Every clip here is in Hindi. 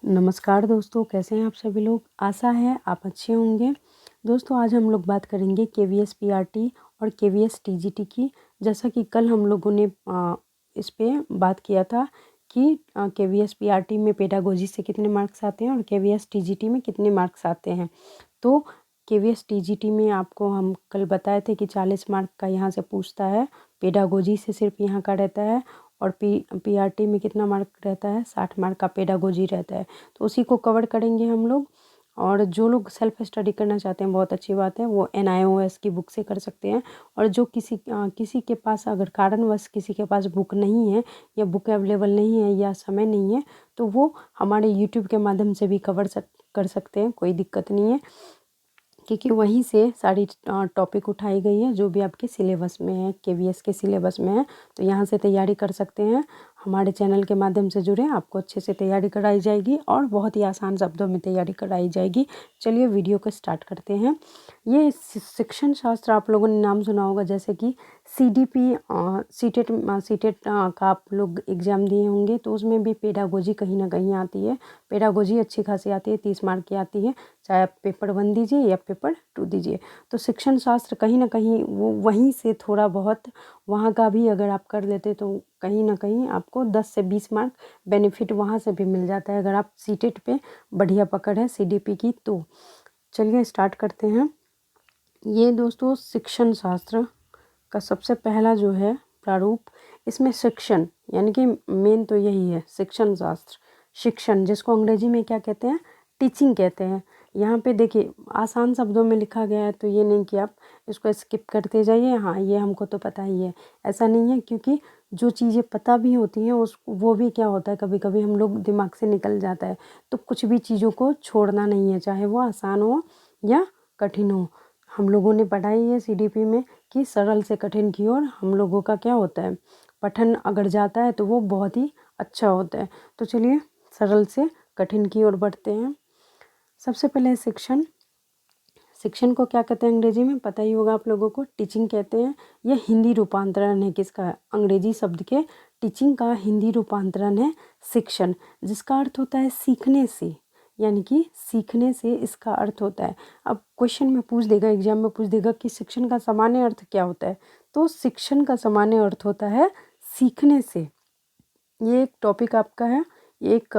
नमस्कार दोस्तों, कैसे हैं आप सभी लोग। आशा है आप अच्छे होंगे। दोस्तों आज हम लोग बात करेंगे केवीएस पीआरटी और केवीएस टीजीटी की। जैसा कि कल हम लोगों ने इस पे बात किया था कि केवीएस पीआरटी में पेडागोजी से कितने मार्क्स आते हैं और केवीएस टीजीटी में कितने मार्क्स आते हैं। तो केवीएस टीजीटी में आपको हम कल बताए थे कि 40 मार्क का यहाँ से पूछता है, पेडागोजी से सिर्फ यहाँ का रहता है। और पीआरटी में कितना मार्क रहता है, 60 मार्क का पेडागोजी रहता है। तो उसी को कवर करेंगे हम लोग। और जो लोग सेल्फ स्टडी करना चाहते हैं, बहुत अच्छी बात है, वो NIOS की बुक से कर सकते हैं। और जो किसी के पास अगर कारणवश किसी के पास बुक नहीं है या बुक अवेलेबल नहीं है या समय नहीं है, तो वो हमारे यूट्यूब के माध्यम से भी कर सकते हैं, कोई दिक्कत नहीं है। क्योंकि वहीं से सारी टॉपिक उठाई गई है जो भी आपके सिलेबस में है, केवीएस के सिलेबस में है। तो यहाँ से तैयारी कर सकते हैं। हमारे चैनल के माध्यम से जुड़े, आपको अच्छे से तैयारी कराई जाएगी और बहुत ही आसान शब्दों में तैयारी कराई जाएगी। चलिए वीडियो को स्टार्ट करते हैं। ये शिक्षण शास्त्र आप लोगों ने नाम सुना होगा, जैसे कि CDP सीटेट का आप लोग एग्ज़ाम दिए होंगे, तो उसमें भी पेडागोजी कहीं ना कहीं आती है। पेडागोजी अच्छी खासी आती है, 30 मार्क की आती है, चाहे आप पेपर 1 दीजिए या पेपर 2 दीजिए। तो शिक्षण शास्त्र कहीं ना कहीं वो वहीं से थोड़ा बहुत वहाँ का भी अगर आप कर लेते तो कहीं ना कहीं आपको 10 से 20 मार्क बेनिफिट वहाँ से भी मिल जाता है, अगर आप सीटेट पे बढ़िया पकड़ है CDP की। तो चलिए स्टार्ट करते हैं। ये दोस्तों शिक्षण शास्त्र का सबसे पहला जो है प्रारूप, इसमें शिक्षण यानी कि मेन तो यही है, शिक्षण शास्त्र। शिक्षण जिसको अंग्रेजी में क्या कहते हैं, टीचिंग कहते हैं। यहाँ पे देखिए आसान शब्दों में लिखा गया है, तो ये नहीं कि आप इसको स्किप करते जाइए, हाँ ये हमको तो पता ही है, ऐसा नहीं है। क्योंकि जो चीज़ें पता भी होती हैं वो भी क्या होता है, कभी कभी हम लोग दिमाग से निकल जाता है। तो कुछ भी चीज़ों को छोड़ना नहीं है, चाहे वो आसान हो या कठिन हो। हम लोगों ने पढ़ाई है CDP में कि सरल से कठिन की ओर हम लोगों का क्या होता है, पठन अगर जाता है तो वो बहुत ही अच्छा होता है। तो चलिए सरल से कठिन की ओर बढ़ते हैं। सबसे पहले शिक्षण। शिक्षण को क्या कहते हैं अंग्रेजी में, पता ही होगा आप लोगों को, टीचिंग कहते हैं। यह हिंदी रूपांतरण है किसका, अंग्रेजी शब्द के टीचिंग का हिंदी रूपांतरण है शिक्षण, जिसका अर्थ होता है सीखने से, यानी कि सीखने से इसका अर्थ होता है। अब क्वेश्चन में पूछ देगा, एग्जाम में पूछ देगा कि शिक्षण का सामान्य अर्थ क्या होता है, तो शिक्षण का सामान्य अर्थ होता है सीखने से। ये एक टॉपिक आपका है, एक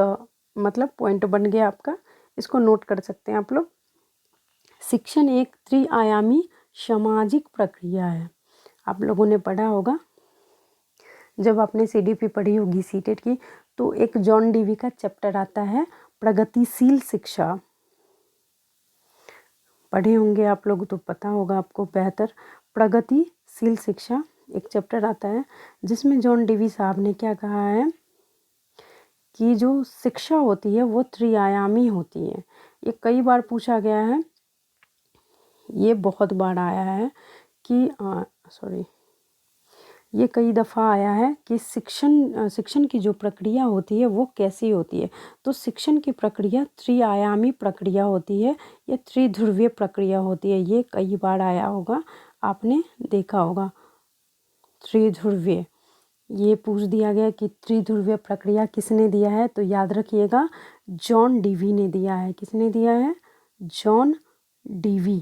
मतलब पॉइंट बन गया आपका, इसको नोट कर सकते हैं आप लोग। शिक्षण एक त्रिआयामी सामाजिक प्रक्रिया है। आप लोगों ने पढ़ा होगा, जब आपने CDP पढ़ी होगी सीटेट की, तो एक जॉन डीवी का चैप्टर आता है प्रगतिशील शिक्षा। पढ़े होंगे आप लोग तो पता होगा आपको बेहतर। प्रगतिशील शिक्षा एक चैप्टर आता है, जिसमें जॉन डीवी साहब ने क्या कहा है कि जो शिक्षा होती है वो त्रिआयामी होती है। ये कई बार पूछा गया है, ये बहुत बार आया है कि ये कई दफ़ा आया है कि शिक्षण की जो प्रक्रिया होती है वो कैसी होती है। तो शिक्षण की प्रक्रिया त्रिआयामी प्रक्रिया होती है, ये त्रिध्रुवीय प्रक्रिया होती है। ये कई बार आया होगा, आपने देखा होगा। त्रिध्रुवीय, ये पूछ दिया गया कि त्रिध्रुवीय प्रक्रिया किसने दिया है, तो याद रखिएगा जॉन डीवी ने दिया है। किसने दिया है, जॉन डीवी।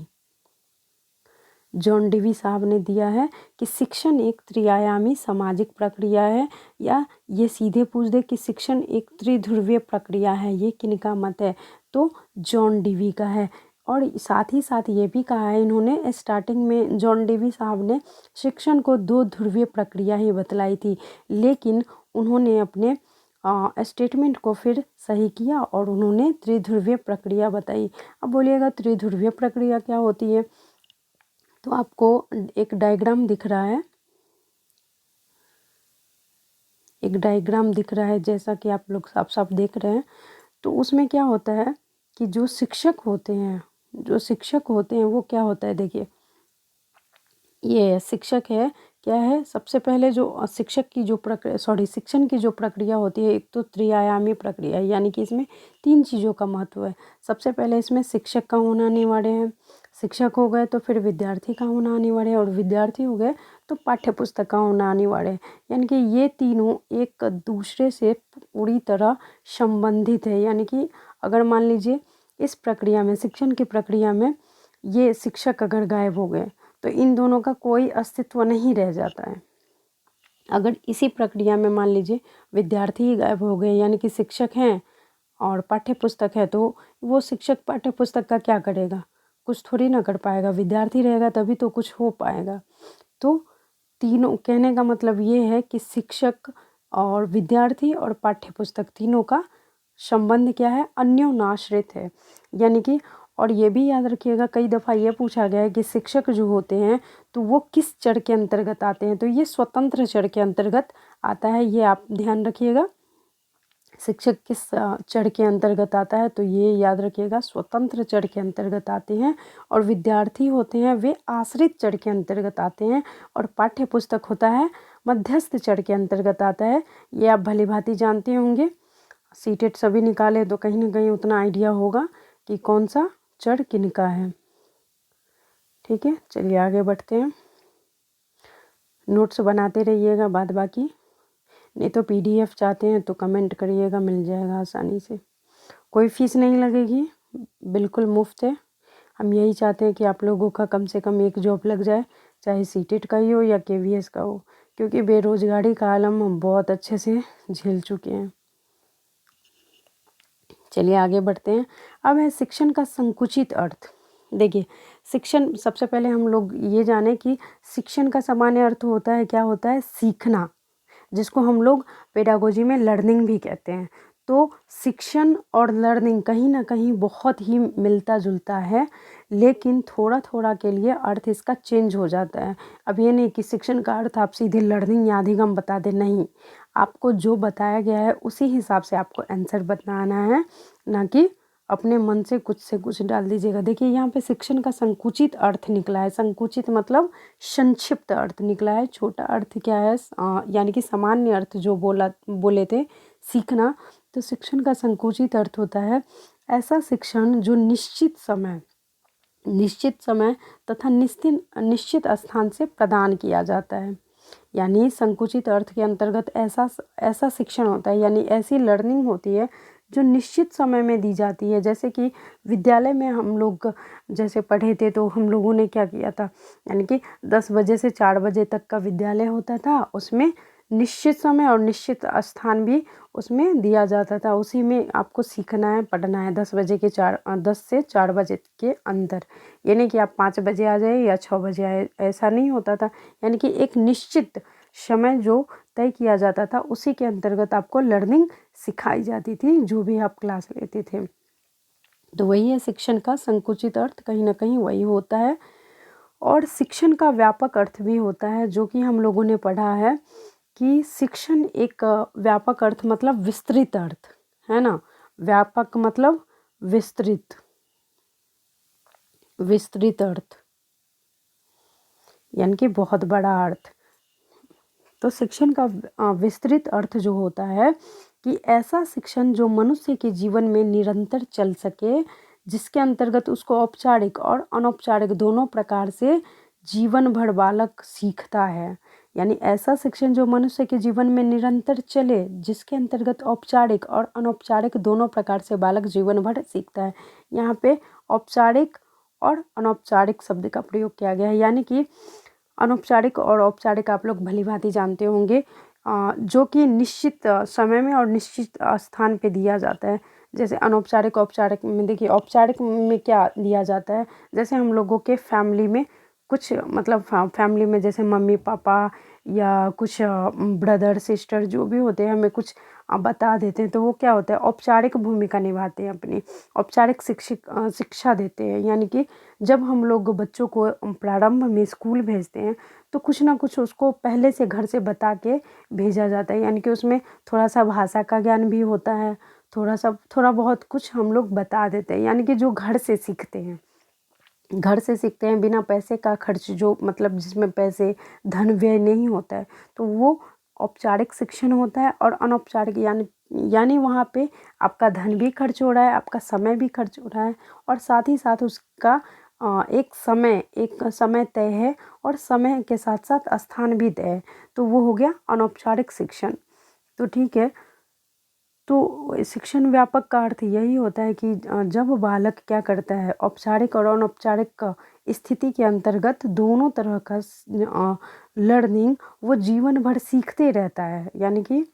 जॉन डीवी साहब ने दिया है कि शिक्षण एक त्रिआयामी सामाजिक प्रक्रिया है, या ये सीधे पूछ दे कि शिक्षण एक त्रिध्रुवीय प्रक्रिया है, ये किनका मत है, तो जॉन डीवी का है। और साथ ही साथ ये भी कहा है इन्होंने, स्टार्टिंग में जॉन डीवी साहब ने शिक्षण को 2 ध्रुवीय प्रक्रिया ही बतलाई थी, लेकिन उन्होंने अपने स्टेटमेंट को फिर सही किया और उन्होंने त्रिध्रुवीय प्रक्रिया बताई। अब बोलिएगा त्रिध्रुवीय प्रक्रिया क्या होती है, तो आपको एक डायग्राम दिख रहा है, एक डायग्राम दिख रहा है जैसा कि आप लोग साफ साफ देख रहे हैं। तो उसमें क्या होता है कि जो शिक्षक होते हैं वो क्या होता है, देखिए ये शिक्षक है, क्या है, सबसे पहले जो शिक्षण की जो प्रक्रिया होती है, एक तो त्रिआयामी प्रक्रिया है, यानी कि इसमें 3 चीज़ों का महत्व है। सबसे पहले इसमें शिक्षक का होना अनिवार्य है, शिक्षक हो गए तो फिर विद्यार्थी का होना अनिवार्य है, और विद्यार्थी हो गए तो पाठ्य पुस्तक का होना अनिवार्य है। यानी कि ये तीनों एक दूसरे से पूरी तरह संबंधित है। यानी कि अगर मान लीजिए इस प्रक्रिया में, शिक्षण की प्रक्रिया में, ये शिक्षक अगर गायब हो गए तो इन दोनों का कोई अस्तित्व नहीं रह जाता है। अगर इसी प्रक्रिया में मान लीजिए विद्यार्थी ही गायब हो गए, यानी कि शिक्षक हैं और पाठ्य पुस्तक है, तो वो शिक्षक पाठ्य पुस्तक का क्या करेगा? कुछ थोड़ी ना कर पाएगा। विद्यार्थी रहेगा तभी तो कुछ हो पाएगा। तो तीनों, कहने का मतलब ये है कि शिक्षक और विद्यार्थी और पाठ्य पुस्तक तीनों का संबंध क्या है? अन्योन्याश्रित है। यानी कि, और ये भी याद रखिएगा, कई दफ़ा ये पूछा गया है कि शिक्षक जो होते हैं तो वो किस चर के अंतर्गत आते हैं, तो ये स्वतंत्र चर के अंतर्गत आता है। ये आप ध्यान रखिएगा, शिक्षक किस चर के अंतर्गत आता है, तो ये याद रखिएगा स्वतंत्र चर के अंतर्गत आते हैं। और विद्यार्थी होते हैं वे आश्रित चर के अंतर्गत आते हैं, और पाठ्य पुस्तक होता है मध्यस्थ चर के अंतर्गत आता है। ये आप भली भांति जानते होंगे, सीटेट सभी निकाले तो कहीं ना कहीं उतना आइडिया होगा कि कौन सा चर किनका है। ठीक है, चलिए आगे बढ़ते हैं। नोट्स बनाते रहिएगा बाद बाकी, नहीं तो PDF चाहते हैं तो कमेंट करिएगा, मिल जाएगा आसानी से। कोई फीस नहीं लगेगी, बिल्कुल मुफ्त है। हम यही चाहते हैं कि आप लोगों का कम से कम एक जॉब लग जाए, चाहे सीटेट का ही हो या KVS का हो, क्योंकि बेरोजगारी का आलम हम बहुत अच्छे से झेल चुके हैं। चलिए आगे बढ़ते हैं। अब है शिक्षण का संकुचित अर्थ। देखिए, शिक्षण, सबसे पहले हम लोग ये जाने कि शिक्षण का सामान्य अर्थ होता है, क्या होता है? सीखना, जिसको हम लोग पेडागोजी में लर्निंग भी कहते हैं। तो शिक्षण और लर्निंग कहीं ना कहीं बहुत ही मिलता जुलता है, लेकिन थोड़ा थोड़ा के लिए अर्थ इसका चेंज हो जाता है। अब ये नहीं कि शिक्षण का अर्थ आप सीधे लर्निंग या अधिगम बता दें, नहीं, आपको जो बताया गया है उसी हिसाब से आपको आंसर बताना है, ना कि अपने मन से कुछ डाल दीजिएगा। देखिए यहाँ पे शिक्षण का संकुचित अर्थ निकला है। संकुचित मतलब संक्षिप्त अर्थ निकला है। छोटा अर्थ क्या है? यानी कि सामान्य अर्थ जो बोले थे सीखना, तो शिक्षण का संकुचित अर्थ होता है ऐसा शिक्षण जो निश्चित समय तथा निश्चित स्थान से प्रदान किया जाता है। यानी संकुचित अर्थ के अंतर्गत ऐसा शिक्षण होता है, यानी ऐसी लर्निंग होती है जो निश्चित समय में दी जाती है। जैसे कि विद्यालय में हम लोग जैसे पढ़े थे, तो हम लोगों ने क्या किया था, यानी कि 10 बजे से 4 बजे तक का विद्यालय होता था, उसमें निश्चित समय और निश्चित स्थान भी उसमें दिया जाता था। उसी में आपको सीखना है, पढ़ना है 10 से 4 बजे के अंदर। ये नहीं कि आप 5 बजे आ जाए या 6 बजे आए, ऐसा नहीं होता था। यानी कि एक निश्चित समय जो तय किया जाता था, उसी के अंतर्गत आपको लर्निंग सिखाई जाती थी, जो भी आप क्लास लेते थे। तो वही है शिक्षण का संकुचित अर्थ, कहीं ना कहीं वही होता है। और शिक्षण का व्यापक अर्थ भी होता है, जो कि हम लोगों ने पढ़ा है कि शिक्षण एक व्यापक अर्थ मतलब विस्तृत अर्थ है ना। व्यापक मतलब विस्तृत अर्थ, यानी कि बहुत बड़ा अर्थ। तो शिक्षण का विस्तृत अर्थ जो होता है कि ऐसा शिक्षण जो मनुष्य के जीवन में निरंतर चल सके, जिसके अंतर्गत उसको औपचारिक और अनौपचारिक दोनों प्रकार से जीवन भर बालक सीखता है। यानी ऐसा शिक्षण जो मनुष्य के जीवन में निरंतर चले, जिसके अंतर्गत औपचारिक और अनौपचारिक दोनों प्रकार से बालक जीवन भर सीखता है। यहाँ पे औपचारिक और अनौपचारिक शब्द का प्रयोग किया गया है। यानी कि अनौपचारिक और औपचारिक आप लोग भली भांति जानते होंगे, जो कि निश्चित समय में और निश्चित स्थान पे दिया जाता है। जैसे अनौपचारिक औपचारिक में, देखिए औपचारिक में क्या दिया जाता है, जैसे हम लोगों के फैमिली में कुछ मतलब फैमिली में जैसे मम्मी पापा या कुछ ब्रदर सिस्टर जो भी होते हैं, हमें कुछ बता देते हैं, तो वो क्या होता है, औपचारिक भूमिका निभाते हैं, अपनी औपचारिक शिक्षा देते हैं। यानी कि जब हम लोग बच्चों को प्रारंभ में स्कूल भेजते हैं, तो कुछ ना कुछ उसको पहले से घर से बता के भेजा जाता है। यानी कि उसमें थोड़ा सा भाषा का ज्ञान भी होता है, थोड़ा बहुत कुछ हम लोग बता देते हैं। यानी कि जो घर से सीखते हैं, बिना पैसे का खर्च, जो मतलब जिसमें पैसे धन व्यय नहीं होता है, तो वो औपचारिक शिक्षण होता है। और अनौपचारिक यानी वहाँ पे आपका धन भी खर्च हो रहा है, आपका समय भी खर्च हो रहा है, और साथ ही साथ उसका एक समय तय है और समय के साथ साथ स्थान भी तय है, तो वो हो गया अनौपचारिक शिक्षण। तो ठीक है, तो शिक्षण व्यापक का अर्थ यही होता है कि जब बालक क्या करता है, औपचारिक और अनौपचारिक स्थिति के अंतर्गत दोनों तरह का लर्निंग वो जीवन भर सीखते रहता है, यानी कि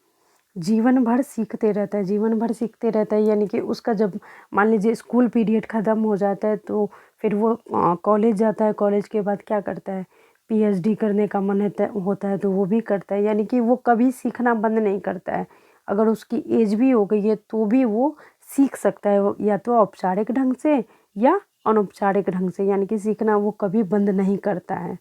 जीवन भर सीखते रहता है, जीवन भर सीखते रहता है। यानी कि उसका जब मान लीजिए स्कूल पीरियड ख़त्म हो जाता है तो फिर वो कॉलेज जाता है, कॉलेज के बाद क्या करता है, पीएचडी करने का मन होता है तो वो भी करता है। यानी कि वो कभी सीखना बंद नहीं करता है, अगर उसकी एज भी हो गई है तो भी वो सीख सकता है, या तो औपचारिक ढंग से या अनौपचारिक ढंग से, यानी कि सीखना वो कभी बंद नहीं करता है।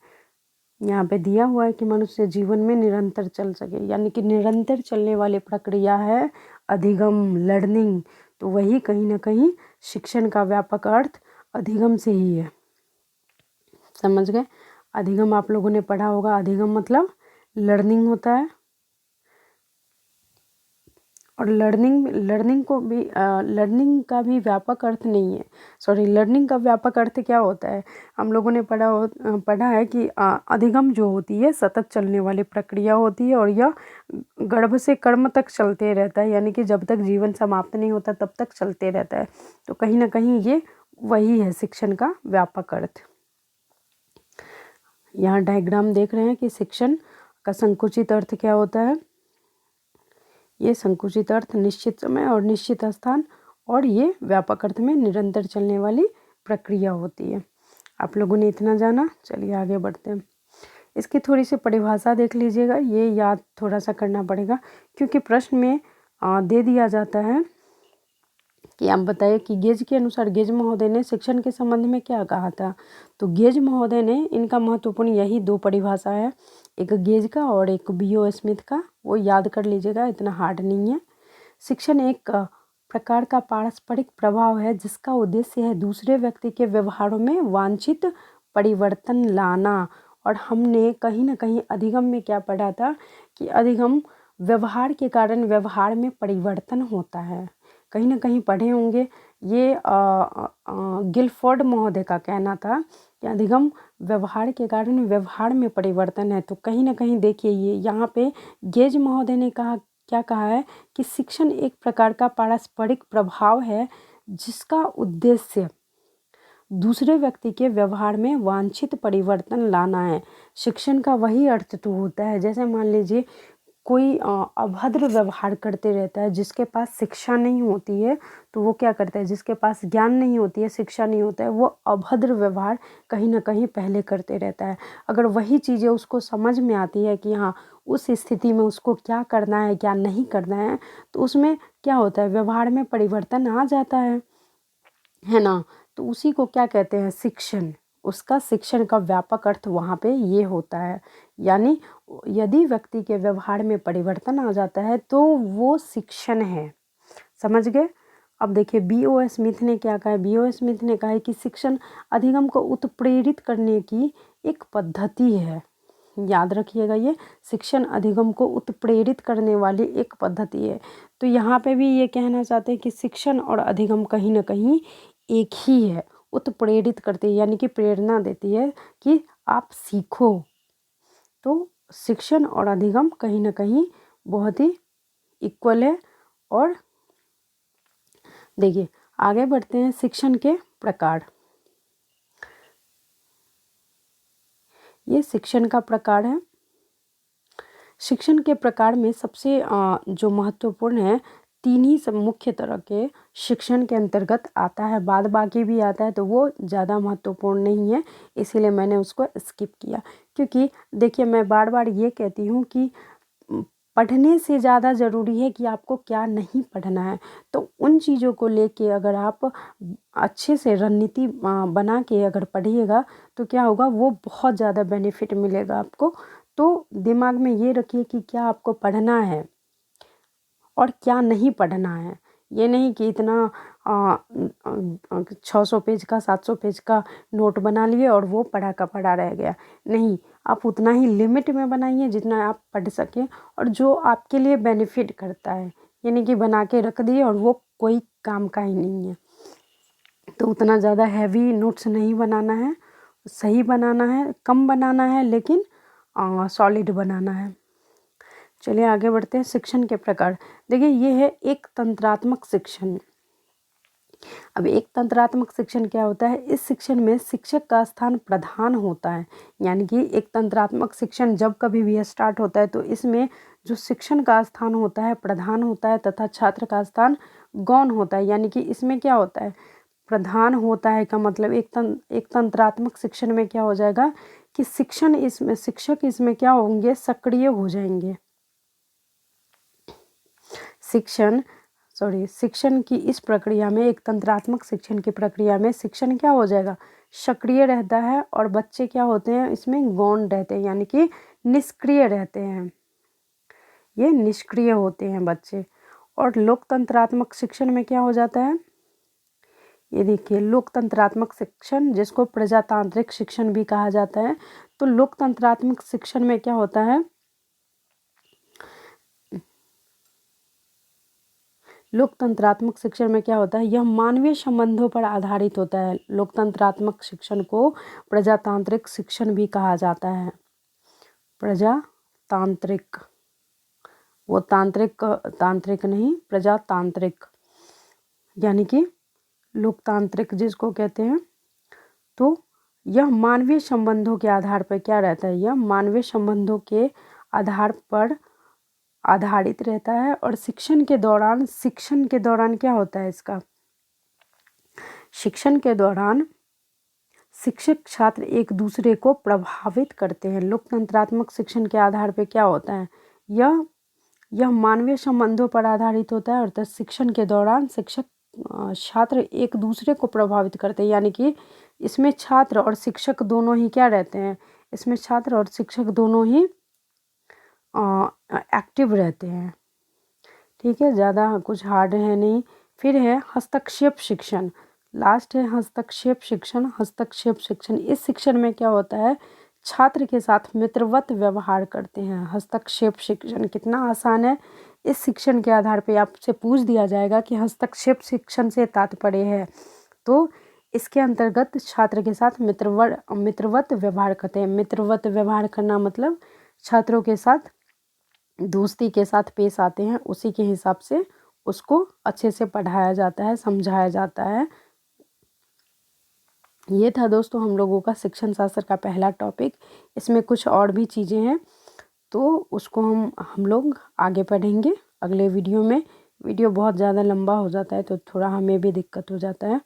यहाँ पे दिया हुआ है कि मनुष्य जीवन में निरंतर चल सके, यानी कि निरंतर चलने वाली प्रक्रिया है अधिगम, लर्निंग। तो वही कहीं ना कहीं शिक्षण का व्यापक अर्थ अधिगम से ही है। समझ गए? अधिगम आप लोगों ने पढ़ा होगा, अधिगम मतलब लर्निंग होता है। और लर्निंग का भी व्यापक अर्थ नहीं है, सॉरी, लर्निंग का व्यापक अर्थ क्या होता है, हम लोगों ने पढ़ा है कि अधिगम जो होती है सतत चलने वाली प्रक्रिया होती है और यह गर्भ से कर्म तक चलते रहता है, यानी कि जब तक जीवन समाप्त नहीं होता तब तक चलते रहता है। तो कहीं ना कहीं ये वही है शिक्षण का व्यापक अर्थ। यहाँ डायग्राम देख रहे हैं कि शिक्षण का संकुचित अर्थ क्या होता है। ये संकुचित अर्थ निश्चित समय और निश्चित स्थान, और ये व्यापक अर्थ में निरंतर चलने वाली प्रक्रिया होती है। आप लोगों ने इतना जाना, चलिए आगे बढ़ते हैं। इसकी थोड़ी सी परिभाषा देख लीजिएगा, ये याद थोड़ा सा करना पड़ेगा क्योंकि प्रश्न में दे दिया जाता है कि आप बताइए कि गेज के अनुसार गेज महोदय ने शिक्षण के संबंध में क्या कहा था। तो गेज महोदय ने, इनका महत्वपूर्ण यही दो परिभाषा है, एक गेज का और एक बीओ स्मिथ का, वो याद कर लीजिएगा, इतना हार्ड नहीं है। शिक्षण एक प्रकार का पारस्परिक प्रभाव है जिसका उद्देश्य है दूसरे व्यक्ति के व्यवहारों में वांछित परिवर्तन लाना। और हमने कहीं ना कहीं अधिगम में क्या पढ़ा था कि अधिगम व्यवहार के कारण व्यवहार में परिवर्तन होता है, कहीं ना कहीं पढ़े होंगे। ये गिलफोर्ड महोदय का कहना था कि अधिगम व्यवहार के कारण व्यवहार में परिवर्तन है। तो कहीं ना कहीं देखिए, ये यहाँ पे गेज महोदय ने क्या कहा है कि शिक्षण एक प्रकार का पारस्परिक प्रभाव है जिसका उद्देश्य दूसरे व्यक्ति के व्यवहार में वांछित परिवर्तन लाना है। शिक्षण का वही अर्थ तो होता है, जैसे मान लीजिए कोई अभद्र व्यवहार करते रहता है, जिसके पास शिक्षा नहीं होती है तो वो क्या करता है, जिसके पास ज्ञान नहीं होती है, शिक्षा नहीं होता है, वो अभद्र व्यवहार कहीं ना कहीं पहले करते रहता है। अगर वही चीज़ें उसको समझ में आती है कि हाँ उस स्थिति में उसको क्या करना है क्या नहीं करना है, तो उसमें क्या होता है, व्यवहार में परिवर्तन आ जाता है ना। तो उसी को क्या कहते हैं, शिक्षण। उसका शिक्षण का व्यापक अर्थ वहाँ पे ये होता है, यानी यदि व्यक्ति के व्यवहार में परिवर्तन आ जाता है तो वो शिक्षण है। समझ गए? अब देखिए बीओ स्मिथ ने क्या कहा है। बीओ स्मिथ ने कहा है कि शिक्षण अधिगम को उत्प्रेरित करने की एक पद्धति है। याद रखिएगा, ये शिक्षण अधिगम को उत्प्रेरित करने वाली एक पद्धति है। तो यहाँ पे भी ये कहना चाहते हैं कि शिक्षण और अधिगम कहीं ना कहीं एक ही है, उत्प्रेरित करती है, यानी कि प्रेरणा देती है कि आप सीखो। तो शिक्षण और अधिगम कहीं ना कहीं बहुत ही इक्वल है। और देखिए आगे बढ़ते हैं, शिक्षण के प्रकार। ये शिक्षण का प्रकार है। शिक्षण के प्रकार में सबसे जो महत्वपूर्ण है, तीन ही सब मुख्य तरह के शिक्षण के अंतर्गत आता है, बाद बाकी भी आता है तो वो ज़्यादा महत्वपूर्ण नहीं है, इसीलिए मैंने उसको स्किप किया। क्योंकि देखिए मैं बार बार ये कहती हूँ कि पढ़ने से ज़्यादा ज़रूरी है कि आपको क्या नहीं पढ़ना है। तो उन चीज़ों को लेके अगर आप अच्छे से रणनीति बना के अगर पढ़िएगा तो क्या होगा, वो बहुत ज़्यादा बेनिफिट मिलेगा आपको। तो दिमाग में ये रखिए कि क्या आपको पढ़ना है और क्या नहीं पढ़ना है। ये नहीं कि इतना 600 पेज का 700 पेज का नोट बना लिए और वो पढ़ा का पढ़ा रह गया। नहीं, आप उतना ही लिमिट में बनाइए जितना आप पढ़ सकें और जो आपके लिए बेनिफिट करता है, यानी कि बना के रख दिए और वो कोई काम का ही नहीं है। तो उतना ज़्यादा हैवी नोट्स नहीं बनाना है, सही बनाना है, कम बनाना है, लेकिन सॉलिड बनाना है। चलिए आगे बढ़ते हैं। शिक्षण के प्रकार। देखिए ये है एक तंत्रात्मक शिक्षण। अब एक तंत्रात्मक शिक्षण क्या होता है? इस शिक्षण में शिक्षक का स्थान प्रधान होता है। यानी कि एक तंत्रात्मक शिक्षण जब कभी भी स्टार्ट होता है तो इसमें जो शिक्षण का स्थान होता है प्रधान होता है तथा छात्र का स्थान गौण होता है। यानी कि इसमें क्या होता है? प्रधान होता है का मतलब एक तंत्रात्मक शिक्षण में क्या हो जाएगा कि शिक्षक इसमें क्या होंगे? सक्रिय हो जाएंगे। शिक्षण की इस प्रक्रिया में, एक तंत्रात्मक शिक्षण की प्रक्रिया में शिक्षण क्या हो जाएगा? सक्रिय रहता है और बच्चे क्या होते हैं? इसमें गौण रहते हैं, यानी कि निष्क्रिय रहते हैं। ये निष्क्रिय होते हैं बच्चे। और लोकतंत्रात्मक शिक्षण में क्या हो जाता है? ये देखिए, लोकतंत्रात्मक शिक्षण जिसको प्रजातांत्रिक शिक्षण भी कहा जाता है। तो लोकतंत्रात्मक शिक्षण में क्या होता है? लोकतंत्रात्मक शिक्षण में क्या होता है? यह मानवीय संबंधों पर आधारित होता है। लोकतंत्रात्मक शिक्षण को प्रजातांत्रिक शिक्षण भी कहा जाता है। प्रजातांत्रिक, वो तांत्रिक नहीं, प्रजातांत्रिक, यानी कि लोकतांत्रिक जिसको कहते हैं। तो यह मानवीय संबंधों के आधार पर क्या रहता है? यह मानवीय संबंधों के आधार पर आधारित रहता है। और शिक्षण के दौरान क्या होता है इसका? शिक्षण के दौरान शिक्षक छात्र एक दूसरे को प्रभावित करते हैं। लोकतंत्रात्मक शिक्षण के आधार पर क्या होता है? यह मानवीय संबंधों पर आधारित होता है। और शिक्षण के दौरान शिक्षक छात्र एक दूसरे को प्रभावित करते हैं। यानी कि इसमें छात्र और शिक्षक दोनों ही क्या रहते हैं? इसमें छात्र और शिक्षक दोनों ही एक्टिव रहते हैं। ठीक है, ज़्यादा कुछ हार्ड है नहीं। फिर है हस्तक्षेप शिक्षण। लास्ट है हस्तक्षेप शिक्षण। हस्तक्षेप शिक्षण, इस शिक्षण में क्या होता है? छात्र के साथ मित्रवत व्यवहार करते हैं। हस्तक्षेप शिक्षण कितना आसान है। इस शिक्षण के आधार पर आपसे पूछ दिया जाएगा कि हस्तक्षेप शिक्षण से तात्पर्य है, तो इसके अंतर्गत छात्र के साथ मित्रवत व्यवहार करते हैं। मित्रवत व्यवहार करना मतलब छात्रों के साथ दोस्ती के साथ पेश आते हैं, उसी के हिसाब से उसको अच्छे से पढ़ाया जाता है, समझाया जाता है। ये था दोस्तों हम लोगों का शिक्षण शास्त्र का पहला टॉपिक। इसमें कुछ और भी चीज़ें हैं, तो उसको हम लोग आगे पढ़ेंगे अगले वीडियो में। वीडियो बहुत ज़्यादा लंबा हो जाता है तो थोड़ा हमें भी दिक्कत हो जाता है,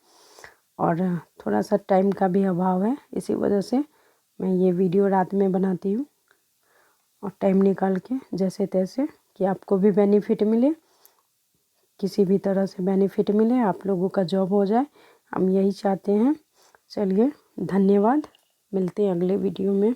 और थोड़ा सा टाइम का भी अभाव है। इसी वजह से मैं ये वीडियो रात में बनाती हूँ, और टाइम निकाल के जैसे तैसे, कि आपको भी बेनिफिट मिले, किसी भी तरह से बेनिफिट मिले, आप लोगों का जॉब हो जाए, हम यही चाहते हैं। चलिए, धन्यवाद। मिलते हैं अगले वीडियो में।